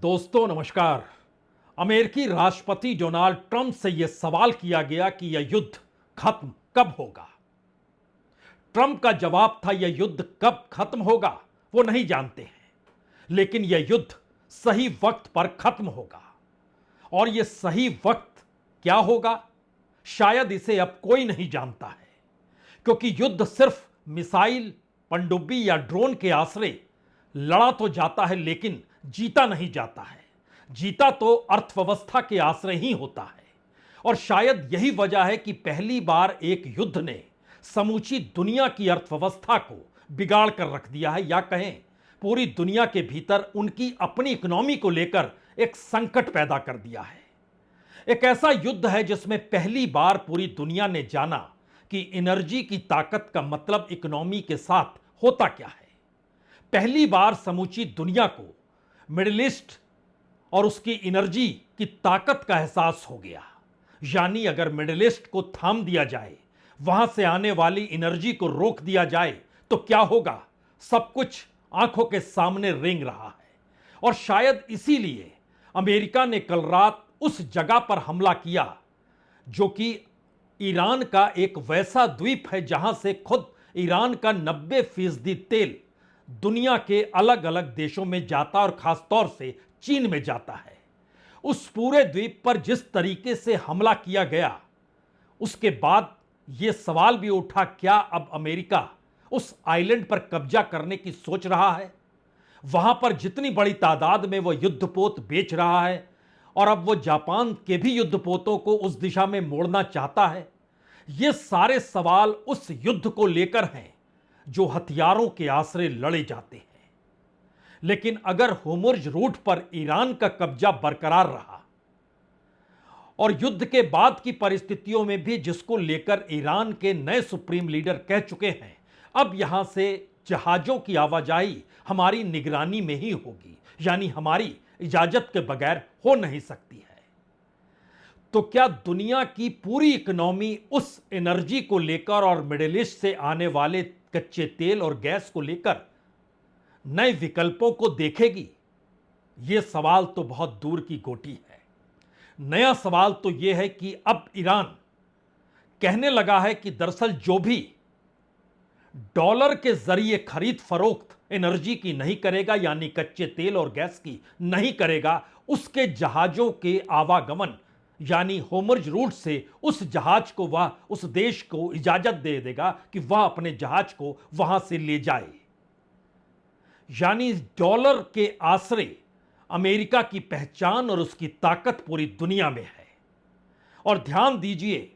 दोस्तों नमस्कार। अमेरिकी राष्ट्रपति डोनाल्ड ट्रंप से यह सवाल किया गया कि यह युद्ध खत्म कब होगा। ट्रंप का जवाब था यह युद्ध कब खत्म होगा वो नहीं जानते हैं, लेकिन यह युद्ध सही वक्त पर खत्म होगा। और यह सही वक्त क्या होगा, शायद इसे अब कोई नहीं जानता है, क्योंकि युद्ध सिर्फ मिसाइल, पनडुब्बी या ड्रोन के आश्रय लड़ा तो जाता है, लेकिन जीता नहीं जाता है। जीता तो अर्थव्यवस्था के आश्रय ही होता है। और शायद यही वजह है कि पहली बार एक युद्ध ने समूची दुनिया की अर्थव्यवस्था को बिगाड़ कर रख दिया है, या कहें पूरी दुनिया के भीतर उनकी अपनी इकोनॉमी को लेकर एक संकट पैदा कर दिया है। एक ऐसा युद्ध है जिसमें पहली बार पूरी दुनिया ने जाना कि एनर्जी की ताकत का मतलब इकोनॉमी के साथ होता क्या है। पहली बार समूची दुनिया को मिडिल ईस्ट और उसकी एनर्जी की ताकत का एहसास हो गया। यानी अगर मिडिल ईस्ट को थाम दिया जाए, वहां से आने वाली एनर्जी को रोक दिया जाए तो क्या होगा, सब कुछ आंखों के सामने रेंग रहा है। और शायद इसीलिए अमेरिका ने कल रात उस जगह पर हमला किया जो कि ईरान का एक वैसा द्वीप है जहां से खुद ईरान का 90% तेल दुनिया के अलग अलग देशों में जाता और खास तौर से चीन में जाता है। उस पूरे द्वीप पर जिस तरीके से हमला किया गया, उसके बाद यह सवाल भी उठा, क्या अब अमेरिका उस आइलैंड पर कब्जा करने की सोच रहा है। वहां पर जितनी बड़ी तादाद में वह युद्धपोत बेच रहा है और अब वो जापान के भी युद्धपोतों को उस दिशा में मोड़ना चाहता है। ये सारे सवाल उस युद्ध को लेकर हैं जो हथियारों के आश्रय लड़े जाते हैं। लेकिन अगर होर्मुज़ रूट पर ईरान का कब्जा बरकरार रहा और युद्ध के बाद की परिस्थितियों में भी, जिसको लेकर ईरान के नए सुप्रीम लीडर कह चुके हैं अब यहां से जहाजों की आवाजाही हमारी निगरानी में ही होगी, यानी हमारी इजाजत के बगैर हो नहीं सकती है, तो क्या दुनिया की पूरी इकोनॉमी उस एनर्जी को लेकर और मिडिल ईस्ट से आने वाले कच्चे तेल और गैस को लेकर नए विकल्पों को देखेगी? यह सवाल तो बहुत दूर की गोटी है। नया सवाल तो यह है कि अब ईरान कहने लगा है कि दरअसल जो भी डॉलर के जरिए खरीद फरोख्त एनर्जी की नहीं करेगा, यानी कच्चे तेल और गैस की नहीं करेगा, उसके जहाजों के आवागमन यानी होर्मुज़ रूट से उस जहाज को वह उस देश को इजाजत दे देगा कि वह अपने जहाज को वहां से ले जाए। यानी डॉलर के आश्रय अमेरिका की पहचान और उसकी ताकत पूरी दुनिया में है। और ध्यान दीजिए,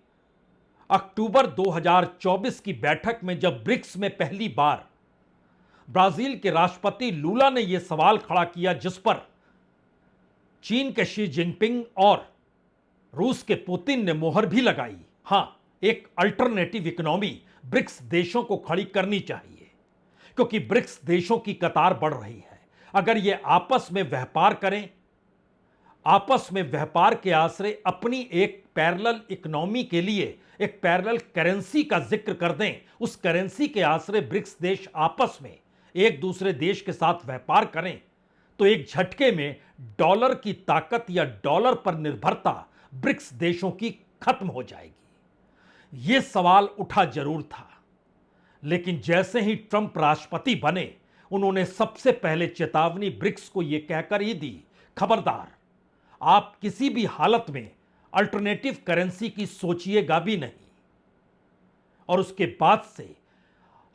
अक्टूबर 2024 की बैठक में जब ब्रिक्स में पहली बार ब्राजील के राष्ट्रपति लूला ने यह सवाल खड़ा किया, जिस पर चीन के शी जिनपिंग और रूस के पुतिन ने मोहर भी लगाई, हां, एक अल्टरनेटिव इकोनॉमी ब्रिक्स देशों को खड़ी करनी चाहिए, क्योंकि ब्रिक्स देशों की कतार बढ़ रही है। अगर ये आपस में व्यापार करें, आपस में व्यापार के आश्रय अपनी एक पैरेलल इकोनॉमी के लिए एक पैरेलल करेंसी का जिक्र कर दें, उस करेंसी के आश्रय ब्रिक्स देश आपस में एक दूसरे देश के साथ व्यापार करें, तो एक झटके में डॉलर की ताकत या डॉलर पर निर्भरता ब्रिक्स देशों की खत्म हो जाएगी। यह सवाल उठा जरूर था, लेकिन जैसे ही ट्रंप राष्ट्रपति बने, उन्होंने सबसे पहले चेतावनी ब्रिक्स को यह कहकर ही दी, खबरदार, आप किसी भी हालत में अल्टरनेटिव करेंसी की सोचिएगा भी नहीं। और उसके बाद से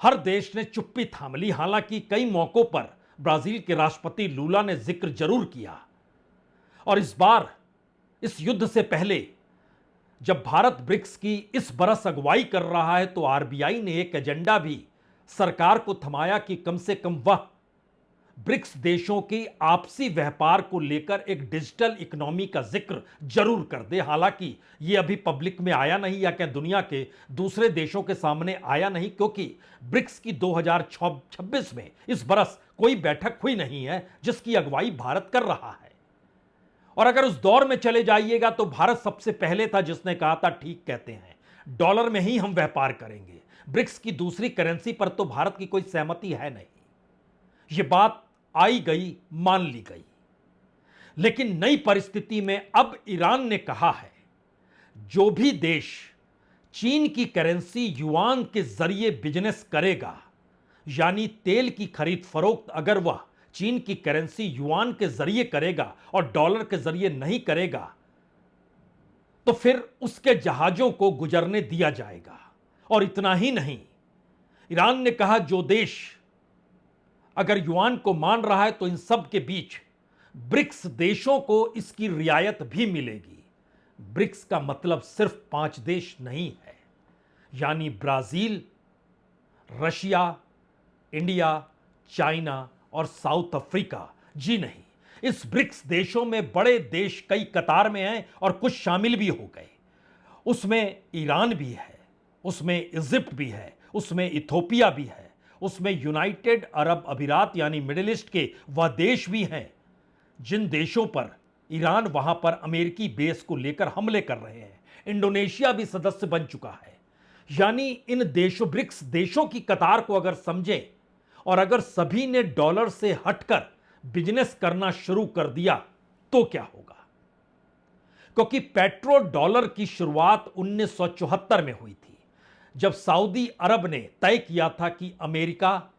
हर देश ने चुप्पी थाम ली। हालांकि कई मौकों पर ब्राजील के राष्ट्रपति लूला ने जिक्र जरूर किया। और इस बार इस युद्ध से पहले जब भारत ब्रिक्स की इस बरस अगुवाई कर रहा है, तो आरबीआई ने एक एजेंडा भी सरकार को थमाया कि कम से कम वह ब्रिक्स देशों की आपसी व्यापार को लेकर एक डिजिटल इकोनॉमी का जिक्र जरूर कर दे। हालांकि यह अभी पब्लिक में आया नहीं, या क्या दुनिया के दूसरे देशों के सामने आया नहीं, क्योंकि ब्रिक्स की 2026 में इस बरस कोई बैठक हुई नहीं है जिसकी अगुवाई भारत कर रहा है। और अगर उस दौर में चले जाइएगा तो भारत सबसे पहले था जिसने कहा था, ठीक कहते हैं, डॉलर में ही हम व्यापार करेंगे, ब्रिक्स की दूसरी करेंसी पर तो भारत की कोई सहमति है नहीं। यह बात आई गई, मान ली गई। लेकिन नई परिस्थिति में अब ईरान ने कहा है जो भी देश चीन की करेंसी युआन के जरिए बिजनेस करेगा, यानी तेल की खरीद फरोख्त अगर वह चीन की करेंसी युआन के जरिए करेगा और डॉलर के जरिए नहीं करेगा, तो फिर उसके जहाजों को गुजरने दिया जाएगा। और इतना ही नहीं, ईरान ने कहा जो देश अगर युआन को मान रहा है तो इन सब के बीच ब्रिक्स देशों को इसकी रियायत भी मिलेगी। ब्रिक्स का मतलब सिर्फ 5 देश नहीं है, यानी ब्राजील, रशिया, इंडिया, चाइना और साउथ अफ्रीका। जी नहीं, इस ब्रिक्स देशों में बड़े देश कई कतार में हैं और कुछ शामिल भी हो गए। उसमें ईरान भी है, उसमें इजिप्ट भी है, उसमें इथोपिया भी है, उसमें यूनाइटेड अरब अमीरात यानी मिडिल ईस्ट के वह देश भी हैं जिन देशों पर ईरान वहां पर अमेरिकी बेस को लेकर हमले कर रहे हैं। इंडोनेशिया भी सदस्य बन चुका है। यानी इन देशों, ब्रिक्स देशों की कतार को अगर समझें और अगर सभी ने डॉलर से हटकर बिजनेस करना शुरू कर दिया तो क्या होगा? क्योंकि पेट्रो डॉलर की शुरुआत 1974 में हुई थी, जब सऊदी अरब ने तय किया था कि अमेरिका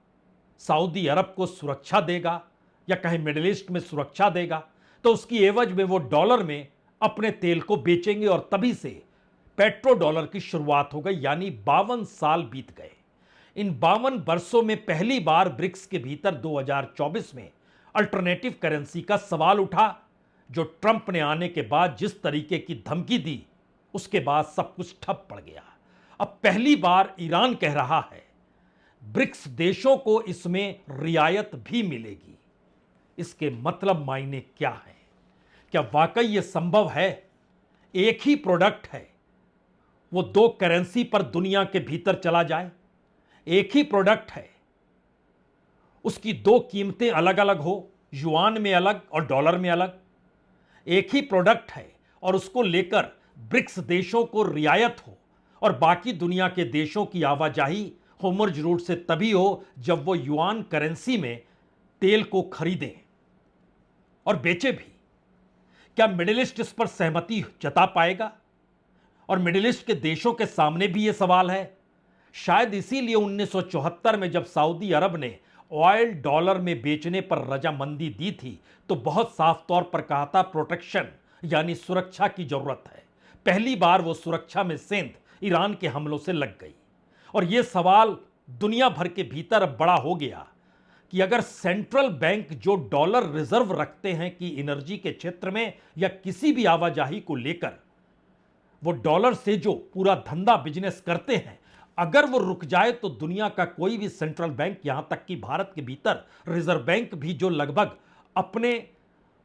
सऊदी अरब को सुरक्षा देगा या कहीं मिडिल ईस्ट में सुरक्षा देगा, तो उसकी एवज में वो डॉलर में अपने तेल को बेचेंगे और तभी से पेट्रो डॉलर की शुरुआत हो गई। यानी 52 साल बीत गए। इन 52 वर्षों में पहली बार ब्रिक्स के भीतर 2024 में अल्टरनेटिव करेंसी का सवाल उठा, जो ट्रंप ने आने के बाद जिस तरीके की धमकी दी, उसके बाद सब कुछ ठप पड़ गया। अब पहली बार ईरान कह रहा है ब्रिक्स देशों को इसमें रियायत भी मिलेगी। इसके मतलब मायने क्या है? क्या वाकई यह संभव है? एक ही प्रोडक्ट है, वो 2 करेंसी पर दुनिया के भीतर चला जाए? एक ही प्रोडक्ट है, उसकी 2 कीमतें अलग अलग हो, युआन में अलग और डॉलर में अलग? एक ही प्रोडक्ट है और उसको लेकर ब्रिक्स देशों को रियायत हो और बाकी दुनिया के देशों की आवाजाही होमर्ज रूट से तभी हो जब वो युआन करेंसी में तेल को खरीदें और बेचे भी। क्या मिडिल ईस्ट इस पर सहमति जता पाएगा? और मिडिल ईस्ट के देशों के सामने भी यह सवाल है। शायद इसीलिए 1974 में जब सऊदी अरब ने ऑयल डॉलर में बेचने पर रजामंदी दी थी तो बहुत साफ तौर पर कहा था प्रोटेक्शन यानी सुरक्षा की जरूरत है। पहली बार वो सुरक्षा में सेंध ईरान के हमलों से लग गई। और यह सवाल दुनिया भर के भीतर अब बड़ा हो गया कि अगर सेंट्रल बैंक जो डॉलर रिजर्व रखते हैं कि एनर्जी के क्षेत्र में या किसी भी आवाजाही को लेकर वो डॉलर से जो पूरा धंधा बिजनेस करते हैं, अगर वो रुक जाए तो दुनिया का कोई भी सेंट्रल बैंक, यहां तक कि भारत के भीतर रिजर्व बैंक भी जो लगभग अपने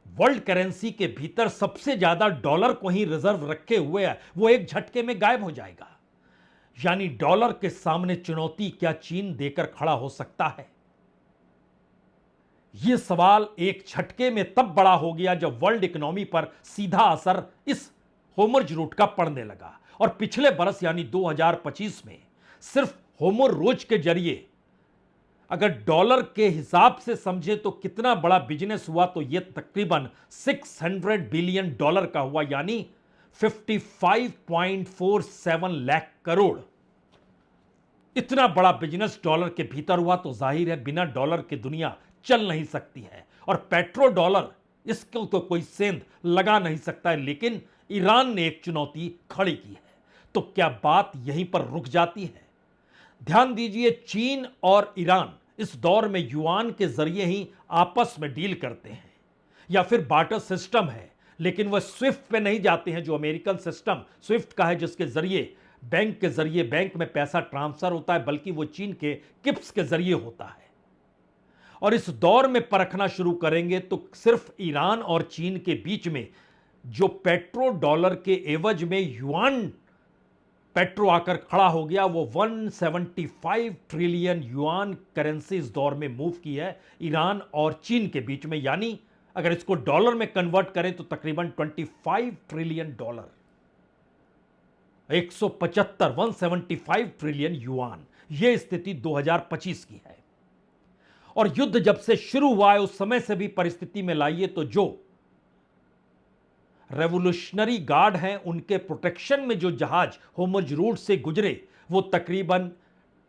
वर्ल्ड करेंसी के भीतर सबसे ज्यादा डॉलर को ही रिजर्व रखे हुए है, वो एक झटके में गायब हो जाएगा। यानी डॉलर के सामने चुनौती क्या चीन देकर खड़ा हो सकता है? यह सवाल एक झटके में तब बड़ा हो गया जब वर्ल्ड इकोनॉमी पर सीधा असर इस होमर्ज रूट का पड़ने लगा। और पिछले बरस यानी 2025 में सिर्फ होमर रोज के जरिए अगर डॉलर के हिसाब से समझे तो कितना बड़ा बिजनेस हुआ, तो यह तकरीबन 600 बिलियन डॉलर का हुआ, यानी 55.47 लाख करोड़। इतना बड़ा बिजनेस डॉलर के भीतर हुआ तो जाहिर है बिना डॉलर के दुनिया चल नहीं सकती है। और पेट्रो डॉलर इसको तो कोई सेंध लगा नहीं सकता है। लेकिन ईरान ने एक चुनौती खड़ी की है, तो क्या बात यहीं पर रुक जाती है? ध्यान दीजिए, चीन और ईरान इस दौर में युआन के जरिए ही आपस में डील करते हैं या फिर बार्टर सिस्टम है, लेकिन वह स्विफ्ट पे नहीं जाते हैं जो अमेरिकन सिस्टम स्विफ्ट का है, जिसके जरिए बैंक के जरिए बैंक में पैसा ट्रांसफर होता है, बल्कि वो चीन के किप्स के जरिए होता है। और इस दौर में परखना शुरू करेंगे तो सिर्फ ईरान और चीन के बीच में जो पेट्रो डॉलर के एवज में युआन पेट्रो आकर खड़ा हो गया, वो 175 ट्रिलियन युआन करेंसी इस दौर में मूव की है ईरान और चीन के बीच में। यानी अगर इसको डॉलर में कन्वर्ट करें तो तकरीबन 25 ट्रिलियन डॉलर, 175 ट्रिलियन युआन। यह स्थिति 2025 की है। और युद्ध जब से शुरू हुआ है उस समय से भी परिस्थिति में लाइए तो जो रेवोल्यूशनरी गार्ड हैं, उनके प्रोटेक्शन में जो जहाज होर्मुज रूट से गुजरे वो तकरीबन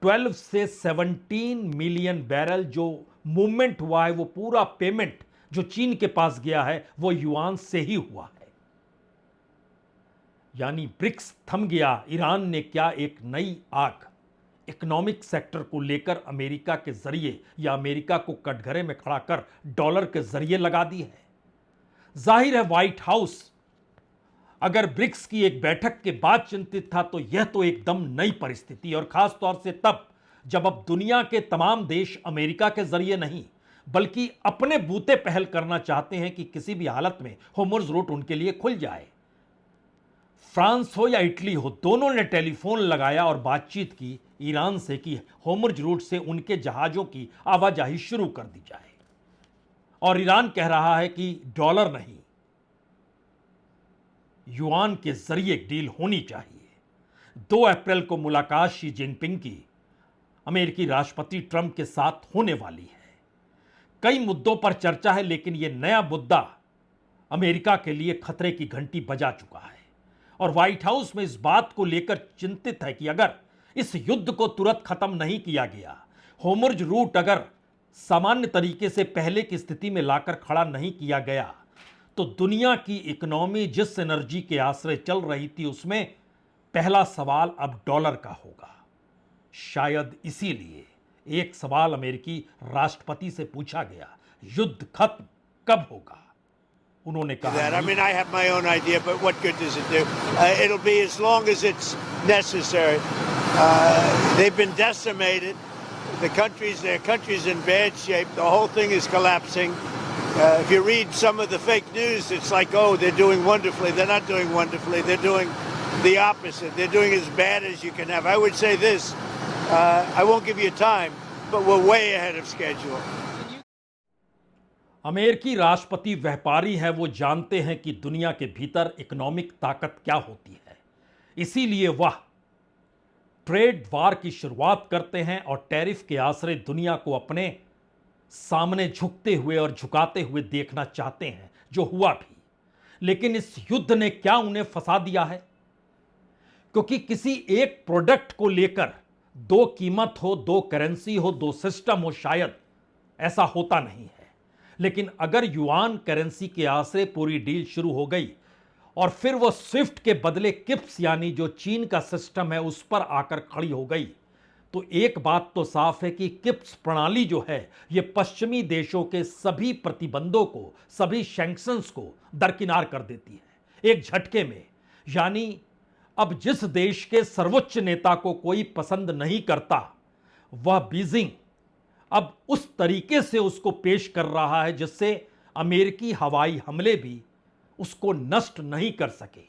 12 से 17 मिलियन बैरल जो मूवमेंट हुआ है, वो पूरा पेमेंट जो चीन के पास गया है वो युआन से ही हुआ है। यानी ब्रिक्स थम गया। ईरान ने क्या एक नई आग इकोनॉमिक सेक्टर को लेकर अमेरिका के जरिए या अमेरिका को कटघरे में खड़ा कर डॉलर के जरिए लगा दी है। जाहिर है व्हाइट हाउस अगर ब्रिक्स की एक बैठक के बाद चिंतित था तो यह तो एकदम नई परिस्थिति, और खास तौर से तब जब अब दुनिया के तमाम देश अमेरिका के जरिए नहीं बल्कि अपने बूते पहल करना चाहते हैं कि किसी भी हालत में होर्मुज रूट उनके लिए खुल जाए। फ्रांस हो या इटली हो, दोनों ने टेलीफोन लगाया और बातचीत की ईरान से कि होर्मुज रूट से उनके जहाजों की आवाजाही शुरू कर दी जाए। और ईरान कह रहा है कि डॉलर नहीं, युआन के जरिए डील होनी चाहिए। 2 अप्रैल को मुलाकात शी जिनपिंग की अमेरिकी राष्ट्रपति ट्रंप के साथ होने वाली है। कई मुद्दों पर चर्चा है, लेकिन यह नया मुद्दा अमेरिका के लिए खतरे की घंटी बजा चुका है और व्हाइट हाउस में इस बात को लेकर चिंतित है कि अगर इस युद्ध को तुरंत खत्म नहीं किया गया, होर्मुज रूट अगर सामान्य तरीके से पहले की स्थिति में लाकर खड़ा नहीं किया गया, तो दुनिया की इकोनॉमी जिस एनर्जी के आश्रय चल रही थी उसमें पहला सवाल अब डॉलर का होगा। शायद इसीलिए एक सवाल अमेरिकी राष्ट्रपति से पूछा गया, युद्ध खत्म कब होगा? उन्होंने कहा, I mean, I have my own idea, but what good does it do? It'll be as long as it's necessary. They've been decimated. Their country's in bad shape. The whole thing is collapsing. If you read some of the fake news, it's like, oh, they're doing wonderfully. They're not doing wonderfully. They're doing the opposite. They're doing as bad as you can have. I would say this. I won't give you time, but we're way ahead of schedule. अमेरिकी राष्ट्रपति व्यापारी है, वो जानते हैं कि दुनिया के भीतर इकोनॉमिक ताकत क्या होती है। इसीलिए वह ट्रेड वार की शुरुआत करते हैं और टैरिफ के आश्रय दुनिया को अपने सामने झुकते हुए और झुकाते हुए देखना चाहते हैं, जो हुआ भी। लेकिन इस युद्ध ने क्या उन्हें फंसा दिया है? क्योंकि किसी एक प्रोडक्ट को लेकर 2 कीमत हो, 2 करेंसी हो, 2 सिस्टम हो, शायद ऐसा होता नहीं है। लेकिन अगर युआन करेंसी के आश्रय पूरी डील शुरू हो गई और फिर वो स्विफ्ट के बदले किप्स यानी जो चीन का सिस्टम है उस पर आकर खड़ी हो गई, तो एक बात तो साफ है कि किप्स प्रणाली जो है ये पश्चिमी देशों के सभी प्रतिबंधों को, सभी सैंक्शंस को दरकिनार कर देती है एक झटके में। यानी अब जिस देश के सर्वोच्च नेता को कोई पसंद नहीं करता, वह बीजिंग अब उस तरीके से उसको पेश कर रहा है जिससे अमेरिकी हवाई हमले भी उसको नष्ट नहीं कर सके।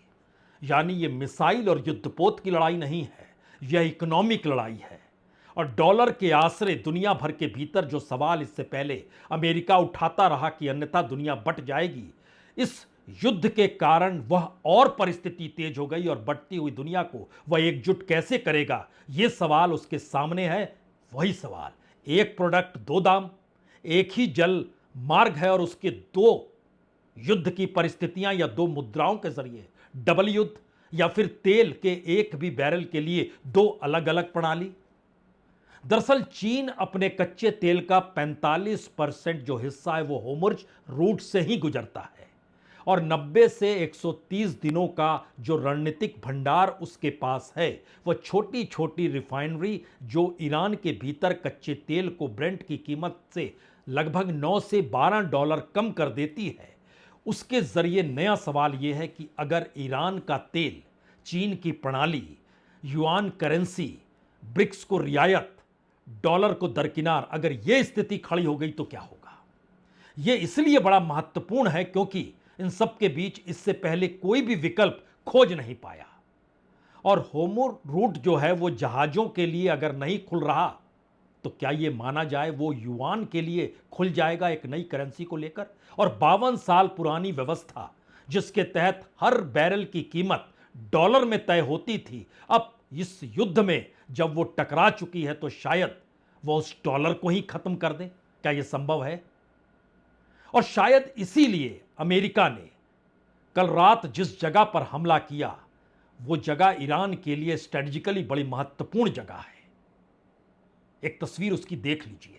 यानी ये मिसाइल और युद्धपोत की लड़ाई नहीं है, यह इकोनॉमिक लड़ाई है। और डॉलर के आश्रय दुनिया भर के भीतर जो सवाल इससे पहले अमेरिका उठाता रहा कि अन्यथा दुनिया बट जाएगी, इस युद्ध के कारण वह और परिस्थिति तेज हो गई और बढ़ती हुई दुनिया को वह एकजुट कैसे करेगा, यह सवाल उसके सामने है। वही सवाल, एक प्रोडक्ट 2 दाम, एक ही जल मार्ग है और उसके 2 युद्ध की परिस्थितियां या 2 मुद्राओं के जरिए डबल युद्ध, या फिर तेल के एक भी बैरल के लिए 2 अलग अलग प्रणाली। दरअसल चीन अपने कच्चे तेल का 45% जो हिस्सा है वो होर्मुज रूट से ही गुजरता है और 90 से 130 दिनों का जो रणनीतिक भंडार उसके पास है वह छोटी छोटी रिफाइनरी जो ईरान के भीतर कच्चे तेल को ब्रेंट की कीमत से लगभग 9 से 12 डॉलर कम कर देती है, उसके जरिए नया सवाल यह है कि अगर ईरान का तेल, चीन की प्रणाली, युआन करेंसी, ब्रिक्स को रियायत, डॉलर को दरकिनार, अगर यह स्थिति खड़ी हो गई तो क्या होगा? यह इसलिए बड़ा महत्वपूर्ण है क्योंकि इन सब के बीच इससे पहले कोई भी विकल्प खोज नहीं पाया और होर्मुज रूट जो है वो जहाजों के लिए अगर नहीं खुल रहा तो क्या यह माना जाए वो युआन के लिए खुल जाएगा एक नई करेंसी को लेकर? और 52 साल पुरानी व्यवस्था जिसके तहत हर बैरल की कीमत डॉलर में तय होती थी, अब इस युद्ध में जब वो टकरा चुकी है तो शायद वो उस डॉलर को ही खत्म कर दे। क्या यह संभव है? और शायद इसीलिए अमेरिका ने कल रात जिस जगह पर हमला किया वो जगह ईरान के लिए स्ट्रेटेजिकली बड़ी महत्वपूर्ण जगह है। एक तस्वीर उसकी देख लीजिए।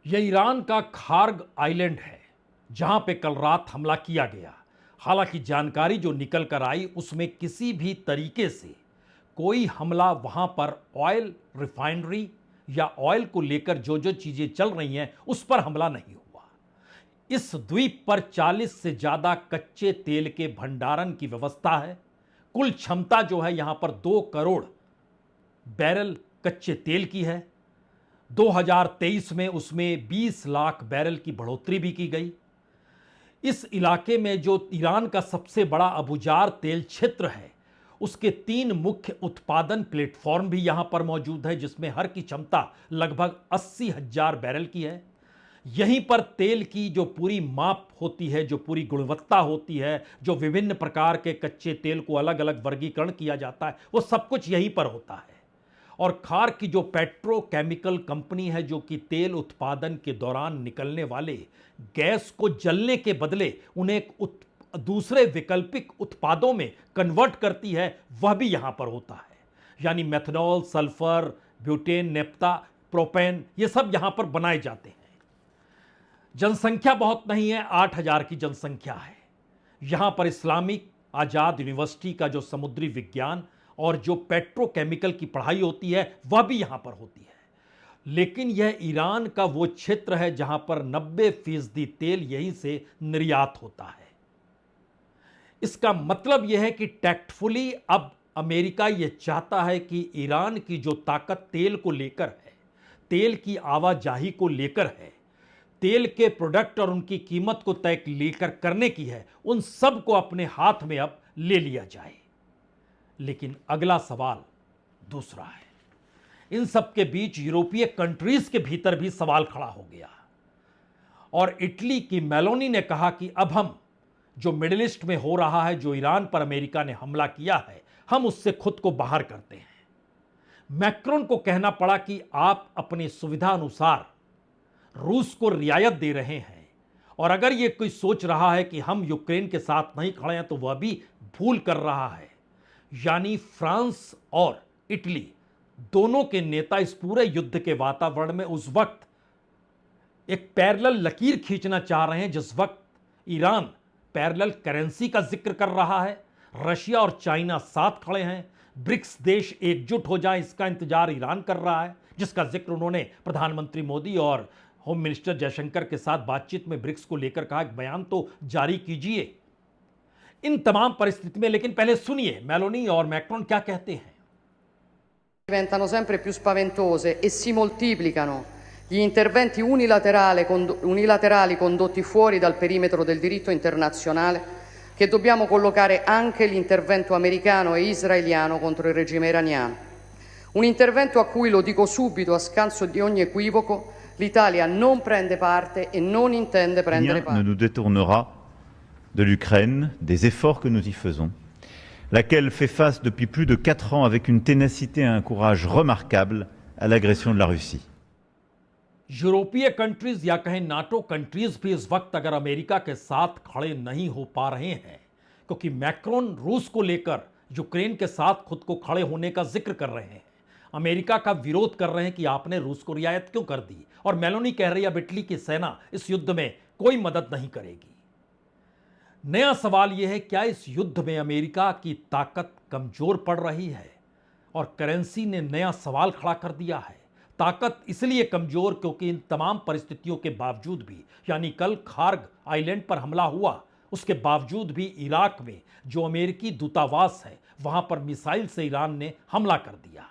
यह ईरान का खार्ग आइलैंड है जहां पे कल रात हमला किया गया। हालांकि जानकारी जो निकल कर आई उसमें किसी भी तरीके से कोई हमला वहां पर ऑयल रिफाइनरी या ऑयल को लेकर जो जो चीजें चल रही हैं उस पर हमला नहीं हुआ। इस द्वीप पर 40 से ज्यादा कच्चे तेल के भंडारण की व्यवस्था है। कुल क्षमता जो है यहां पर 2 करोड़ बैरल कच्चे तेल की है। 2023 में उसमें 20 लाख बैरल की बढ़ोतरी भी की गई। इस इलाके में जो ईरान का सबसे बड़ा अबुजार तेल क्षेत्र है उसके 3 मुख्य उत्पादन प्लेटफॉर्म भी यहां पर मौजूद है जिसमें हर की क्षमता लगभग 80,000 बैरल की है। यहीं पर तेल की जो पूरी माप होती है, जो पूरी गुणवत्ता होती है, जो विभिन्न प्रकार के कच्चे तेल को अलग अलग वर्गीकरण किया जाता है वो सब कुछ यहीं पर होता है। और खार्ग की जो पेट्रोकेमिकल कंपनी है जो कि तेल उत्पादन के दौरान निकलने वाले गैस को जलने के बदले उन्हें दूसरे वैकल्पिक उत्पादों में कन्वर्ट करती है वह भी यहां पर होता है। यानी मेथनॉल, सल्फर, ब्यूटेन, नेप्था, प्रोपेन ये सब यहां पर बनाए जाते हैं। जनसंख्या बहुत नहीं है, 8,000 की जनसंख्या है। यहां पर इस्लामिक आजाद यूनिवर्सिटी का जो समुद्री विज्ञान और जो पेट्रोकेमिकल की पढ़ाई होती है वह भी यहां पर होती है। लेकिन यह ईरान का वो क्षेत्र है जहां पर 90% तेल यहीं से निर्यात होता है। इसका मतलब यह है कि टैक्टफुली अब अमेरिका यह चाहता है कि ईरान की जो ताकत तेल को लेकर है, तेल की आवाजाही को लेकर है, तेल के प्रोडक्ट और उनकी कीमत को तय लेकर करने की है, उन सब को अपने हाथ में अब ले लिया जाए। लेकिन अगला सवाल दूसरा है। इन सब के बीच यूरोपीय कंट्रीज के भीतर भी सवाल खड़ा हो गया और इटली की मेलोनी ने कहा कि अब हम जो मिडिल ईस्ट में हो रहा है, जो ईरान पर अमेरिका ने हमला किया है, हम उससे खुद को बाहर करते हैं। मैक्रोन को कहना पड़ा कि आप अपनी सुविधा अनुसार रूस को रियायत दे रहे हैं और अगर यह कोई सोच रहा है कि हम यूक्रेन के साथ नहीं खड़े हैं तो वह भी भूल कर रहा है। यानी फ्रांस और इटली दोनों के नेता इस पूरे युद्ध के वातावरण में उस वक्त एक पैरेलल लकीर खींचना चाह रहे हैं जिस वक्त ईरान पैरेलल करेंसी का जिक्र कर रहा है, रशिया और चाइना साथ खड़े हैं, ब्रिक्स देश एकजुट हो जाए इसका इंतजार ईरान कर रहा है, जिसका जिक्र उन्होंने प्रधानमंत्री मोदी और होम मिनिस्टर जयशंकर के साथ बातचीत में ब्रिक्स को लेकर कहा, एक बयान तो जारी कीजिए। इन तमाम परिस्थिति में लेकिन पहले सुनिए मेलोनी और मैक्रोन क्या कहते हैं। Diventano sempre più spaventose e si moltiplicano gli interventi unilaterali condotti fuori dal perimetro del diritto internazionale, che dobbiamo collocare anche l'intervento americano e israeliano contro il regime iraniano. Un intervento a cui, lo dico subito a scanso di ogni equivoco, l'Italia non prende parte e non intende prendere Rien parte. ne nous détournera de l'Ukraine, des efforts que nous y faisons, laquelle fait face depuis plus de 4 ans avec une ténacité et un courage remarquables à l'agression de la Russie. यूरोपीय countries या कहें NATO countries भी इस वक्त अगर America के साथ खड़े नहीं हो पा रहे हैं क्योंकि मैक्रोन रूस को लेकर यूक्रेन के साथ खुद को खड़े होने का जिक्र कर रहे हैं, अमेरिका का विरोध कर रहे हैं कि आपने रूस को रियायत क्यों कर दी, और मेलोनी कह रही है अब इटली की सेना इस युद्ध में कोई मदद नहीं करेगी। नया सवाल यह है, क्या इस युद्ध में अमेरिका की ताकत कमजोर पड़ रही है? और करेंसी ने नया सवाल खड़ा कर दिया है। ताकत इसलिए कमजोर क्योंकि इन तमाम परिस्थितियों के बावजूद भी, यानी कल खार्ग आइलैंड पर हमला हुआ, उसके बावजूद भी इराक में जो अमेरिकी दूतावास है वहां पर मिसाइल से ईरान ने हमला कर दिया।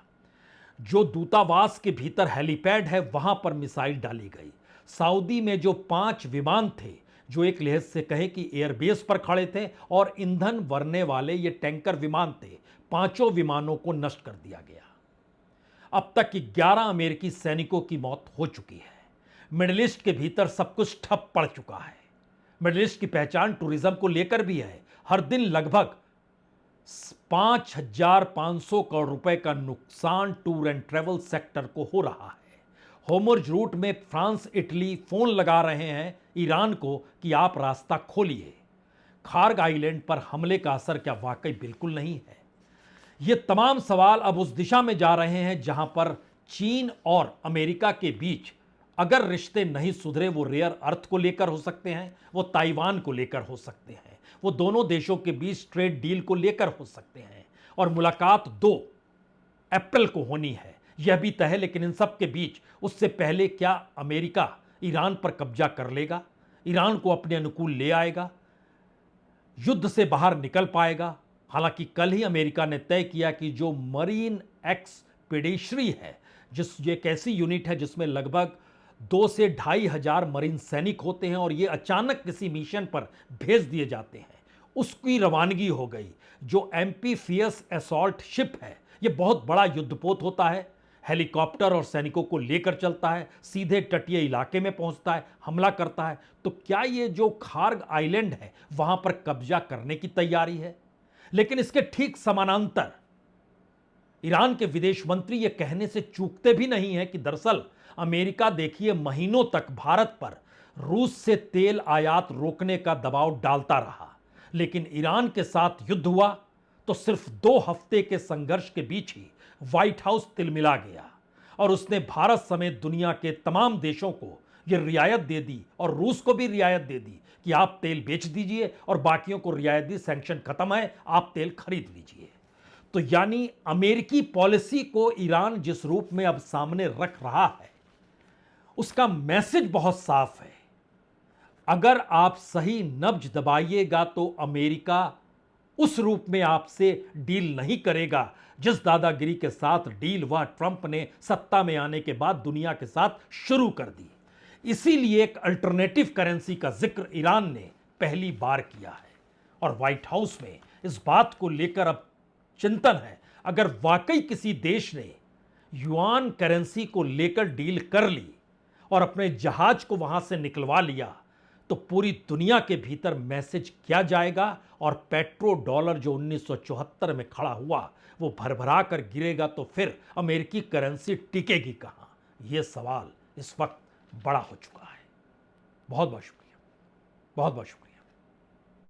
जो दूतावास के भीतर हेलीपैड है वहां पर मिसाइल डाली गई। सऊदी में जो 5 विमान थे जो एक लिहाज से कहें कि एयरबेस पर खड़े थे और ईंधन भरने वाले ये टैंकर विमान थे, 5 विमानों को नष्ट कर दिया गया। अब तक 11 अमेरिकी सैनिकों की मौत हो चुकी है। मिडिल ईस्ट के भीतर सब कुछ ठप पड़ चुका है। मिडिल ईस्ट की पहचान टूरिज्म को लेकर भी है। हर दिन लगभग 5,500 करोड़ रुपए का नुकसान टूर एंड ट्रेवल सेक्टर को हो रहा है। होर्मुज़ रूट में फ्रांस इटली फोन लगा रहे हैं ईरान को कि आप रास्ता खोलिए। खार्ग आइलैंड पर हमले का असर क्या वाकई बिल्कुल नहीं है? ये तमाम सवाल अब उस दिशा में जा रहे हैं जहां पर चीन और अमेरिका के बीच अगर रिश्ते नहीं सुधरे, वो रेयर अर्थ को लेकर हो सकते हैं, वो ताइवान को लेकर हो सकते हैं, वो दोनों देशों के बीच ट्रेड डील को लेकर हो सकते हैं। और मुलाकात 2 अप्रैल को होनी है, यह भी तय है। लेकिन इन सब के बीच उससे पहले क्या अमेरिका ईरान पर कब्जा कर लेगा, ईरान को अपने अनुकूल ले आएगा, युद्ध से बाहर निकल पाएगा? हालांकि कल ही अमेरिका ने तय किया कि जो मरीन एक्सपीडिशरी है, ये एक ऐसी यूनिट है जिसमें लगभग 2 से 2,500 मरीन सैनिक होते हैं और ये अचानक किसी मिशन पर भेज दिए जाते हैं, उसकी रवानगी हो गई। जो एम्फीबियस असॉल्ट शिप है, ये बहुत बड़ा युद्धपोत होता है, हेलीकॉप्टर और सैनिकों को लेकर चलता है, सीधे तटीय इलाके में पहुंचता है, हमला करता है। तो क्या ये जो खार्ग आइलैंड है वहां पर कब्जा करने की तैयारी है? लेकिन इसके ठीक समानांतर ईरान के विदेश मंत्री ये कहने से चूकते भी नहीं है कि दरअसल अमेरिका देखिए महीनों तक भारत पर रूस से तेल आयात रोकने का दबाव डालता रहा, लेकिन ईरान के साथ युद्ध हुआ तो सिर्फ 2 हफ्ते के संघर्ष के बीच ही व्हाइट हाउस तिलमिला गया और उसने भारत समेत दुनिया के तमाम देशों को यह रियायत दे दी और रूस को भी रियायत दे दी कि आप तेल बेच दीजिए, और बाकियों को रियायत दी, सैंक्शन खत्म है, आप तेल खरीद लीजिए। तो यानी अमेरिकी पॉलिसी को ईरान जिस रूप में अब सामने रख रहा है, उसका मैसेज बहुत साफ है। अगर आप सही नब्ज दबाइएगा तो अमेरिका उस रूप में आपसे डील नहीं करेगा जिस दादागिरी के साथ डील वह ट्रंप ने सत्ता में आने के बाद दुनिया के साथ शुरू कर दी। इसीलिए एक अल्टरनेटिव करेंसी का जिक्र ईरान ने पहली बार किया है और व्हाइट हाउस में इस बात को लेकर अब चिंतन है। अगर वाकई किसी देश ने युआन करेंसी को लेकर डील कर ली और अपने जहाज को वहां से निकलवा लिया तो पूरी दुनिया के भीतर मैसेज क्या जाएगा, और पेट्रो डॉलर जो 1974 में खड़ा हुआ वो भरभरा कर गिरेगा तो फिर अमेरिकी करेंसी टिकेगी कहां? यह सवाल इस वक्त बड़ा हो चुका है। बहुत बहुत शुक्रिया, बहुत बहुत शुक्रिया।